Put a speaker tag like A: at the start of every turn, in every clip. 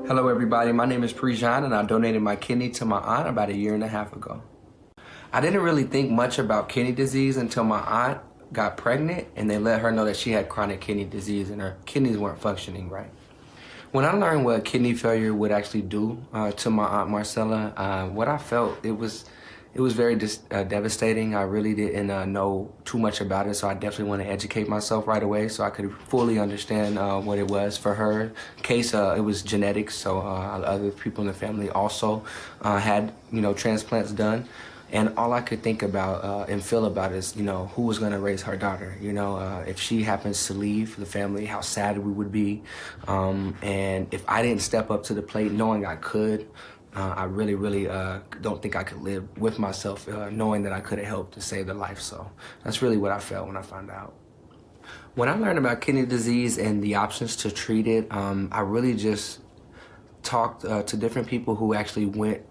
A: Hello everybody, my name is Prejon and I donated my kidney to my aunt about 1.5 years ago. I didn't really think much about kidney disease until my aunt got pregnant and they let her know that she had chronic kidney disease and her kidneys weren't functioning right. When I learned what kidney failure would actually do to my aunt Marcella, what I felt, it was very devastating. I really didn't know too much about it, so I definitely want to educate myself right away so I could fully understand what it was. For her case, it was genetics, so other people in the family also had, transplants done. And all I could think about and feel about is, who was going to raise her daughter? If she happens to leave the family, how sad we would be. And if I didn't step up to the plate knowing I could, I really don't think I could live with myself knowing that I could have helped to save the life. So that's really what I felt when I found out. When I learned about kidney disease and the options to treat it, I really just talked to different people who actually went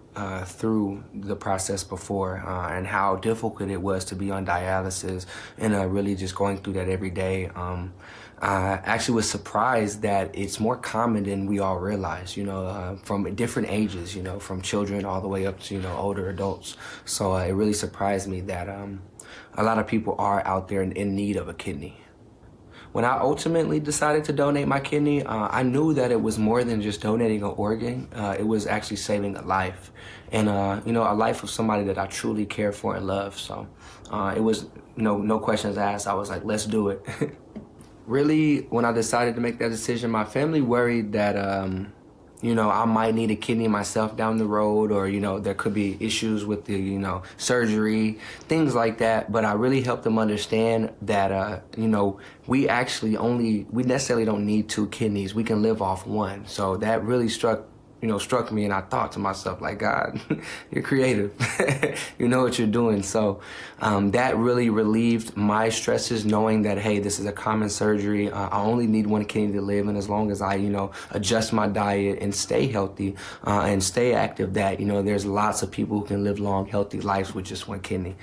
A: through the process before and how difficult it was to be on dialysis and really just going through that every day. I actually was surprised that it's more common than we all realize, from different ages, from children all the way up to, older adults. So it really surprised me that a lot of people are out there in need of a kidney. When I ultimately decided to donate my kidney, I knew that it was more than just donating an organ. It was actually saving a life, and a life of somebody that I truly care for and love. So it was no questions asked. I was like, let's do it. Really, when I decided to make that decision, my family worried that I might need a kidney myself down the road, or, there could be issues with the, surgery, things like that. But I really helped them understand that, we necessarily don't need 2 kidneys. We can live off 1. So that really struck me, and I thought to myself, like, God, you're creative. You know what you're doing. So that really relieved my stresses, knowing that, hey, this is a common surgery. I only need 1 kidney to live, and as long as I, adjust my diet and stay healthy and stay active, that, there's lots of people who can live long, healthy lives with just 1 kidney.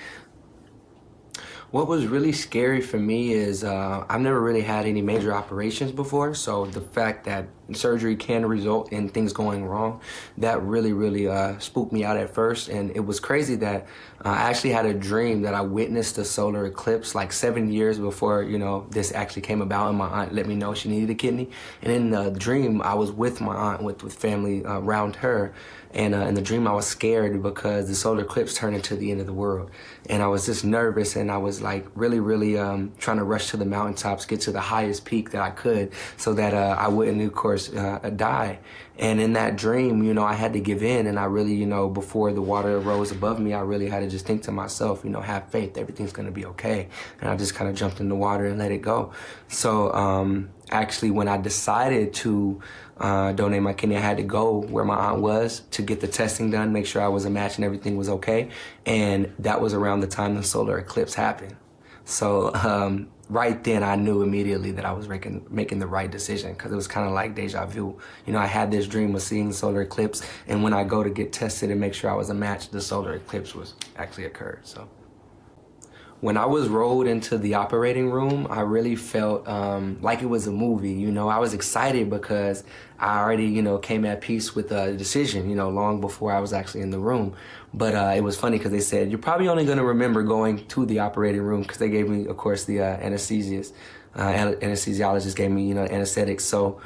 A: What was really scary for me is I've never really had any major operations before, so the fact that surgery can result in things going wrong, that really spooked me out at first. And it was crazy that I actually had a dream that I witnessed a solar eclipse like 7 years before, this actually came about, and my aunt let me know she needed a kidney. And in the dream, I was with my aunt, with family around her. And in the dream, I was scared because the solar eclipse turned into the end of the world. And I was just nervous, and I was like really trying to rush to the mountaintops, get to the highest peak that I could so that I wouldn't, of course, die. And in that dream, I had to give in, and I really, before the water rose above me, I really had to just think to myself, have faith, everything's gonna be okay. And I just kind of jumped in the water and let it go. So actually, when I decided to donate my kidney, I had to go where my aunt was to get the testing done, make sure I was a match and everything was okay. And that was around the time the solar eclipse happened. So right then I knew immediately that I was making the right decision, because it was kind of like deja vu. I had this dream of seeing the solar eclipse, and when I go to get tested and make sure I was a match, the solar eclipse was actually occurred. So when I was rolled into the operating room, I really felt like it was a movie. I was excited because I already, came at peace with the decision, long before I was actually in the room. But it was funny because they said, you're probably only going to remember going to the operating room, because they gave me, of course, the anesthesiologist gave me, anesthetics. So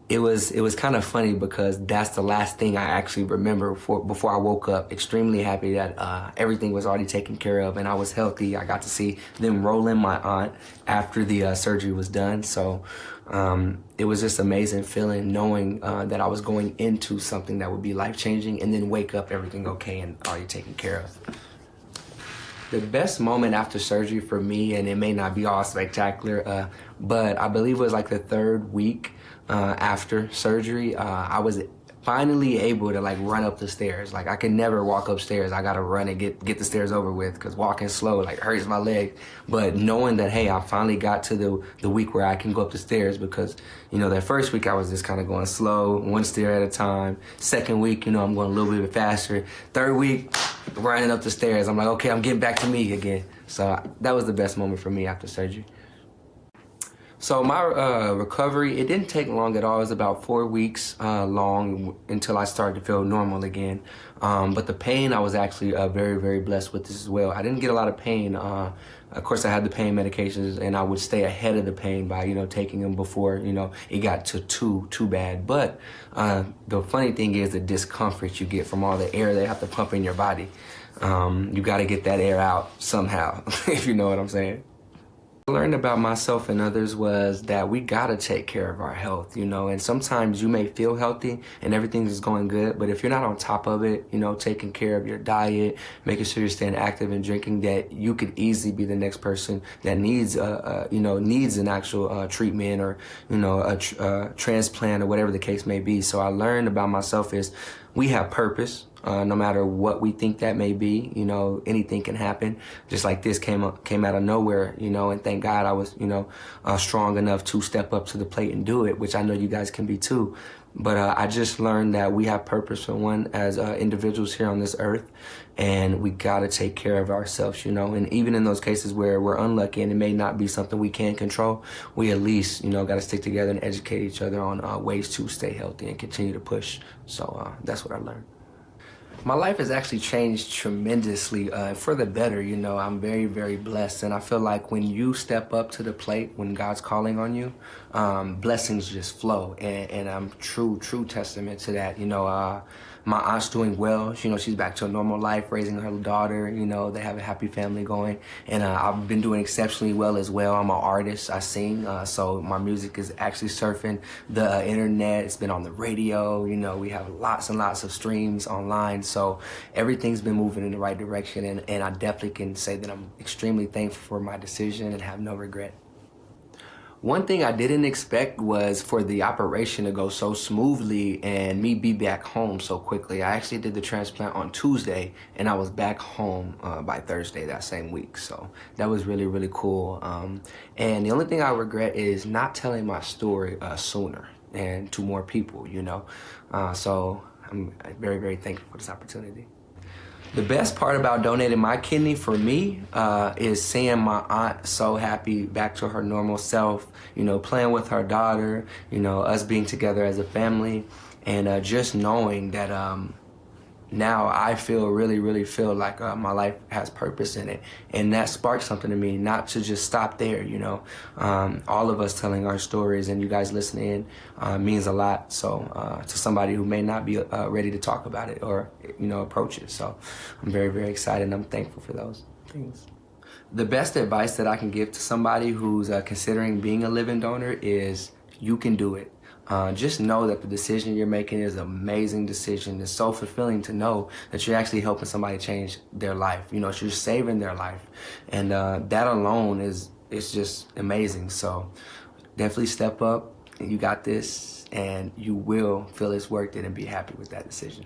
A: it was kind of funny because that's the last thing I actually remember before I woke up. Extremely happy that everything was already taken care of and I was healthy. I got to see them roll in my aunt after the surgery was done. So it was just amazing feeling, knowing that I was going into something that would be life-changing, and then wake up, everything okay and already taken care of. The best moment after surgery for me, and it may not be all spectacular, but I believe it was like the 3rd week after surgery, I was finally able to run up the stairs. Like, I can never walk upstairs. I gotta run and get the stairs over with, because walking slow hurts my leg. But knowing that, hey, I finally got to the week where I can go up the stairs, because that first week I was just kind of going slow, 1 stair at a time. 2nd week, I'm going a little bit faster. 3rd week, running up the stairs. I'm like, okay, I'm getting back to me again. So that was the best moment for me after surgery. So my recovery, it didn't take long at all. It was about 4 weeks long until I started to feel normal again. But the pain, I was actually very, very blessed with this as well. I didn't get a lot of pain. Of course, I had the pain medications, and I would stay ahead of the pain by, taking them before, it got to too bad. But the funny thing is the discomfort you get from all the air they have to pump in your body. You got to get that air out somehow, if you know what I'm saying. I learned about myself and others was that we gotta take care of our health, and sometimes you may feel healthy and everything is going good, but if you're not on top of it, taking care of your diet, making sure you're staying active and drinking, that you could easily be the next person that needs an actual treatment or, a transplant or whatever the case may be. So I learned about myself is we have purpose. No matter what we think that may be, anything can happen. Just like this came out of nowhere, and thank God I was, strong enough to step up to the plate and do it, which I know you guys can be too. But I just learned that we have purpose for one as individuals here on this earth, and we gotta take care of ourselves, and even in those cases where we're unlucky and it may not be something we can control, we at least, gotta stick together and educate each other on ways to stay healthy and continue to push. So that's what I learned. My life has actually changed tremendously for the better. I'm very, very blessed. And I feel like when you step up to the plate, when God's calling on you, blessings just flow. And I'm true testament to that. My aunt's doing well. She's back to a normal life, raising her daughter. They have a happy family going. And I've been doing exceptionally well as well. I'm an artist. I sing. So my music is actually surfing the internet. It's been on the radio. We have lots and lots of streams online. So everything's been moving in the right direction. And I definitely can say that I'm extremely thankful for my decision and have no regret. One thing I didn't expect was for the operation to go so smoothly and me be back home so quickly. I actually did the transplant on Tuesday and I was back home by Thursday that same week. So that was really, really cool. And the only thing I regret is not telling my story sooner and to more people, So I'm very, very thankful for this opportunity. The best part about donating my kidney for me is seeing my aunt so happy, back to her normal self, playing with her daughter, us being together as a family, and just knowing that now I really feel like my life has purpose in it. And that sparked something to me, not to just stop there, all of us telling our stories and you guys listening in means a lot. So to somebody who may not be ready to talk about it or, approach it. So I'm very, very excited and I'm thankful for those things. The best advice that I can give to somebody who's considering being a living donor is you can do it. Just know that the decision you're making is an amazing decision. It's so fulfilling to know that you're actually helping somebody change their life. You're saving their life. And that alone is just amazing. So definitely step up. You got this, and you will feel it's worth it and be happy with that decision.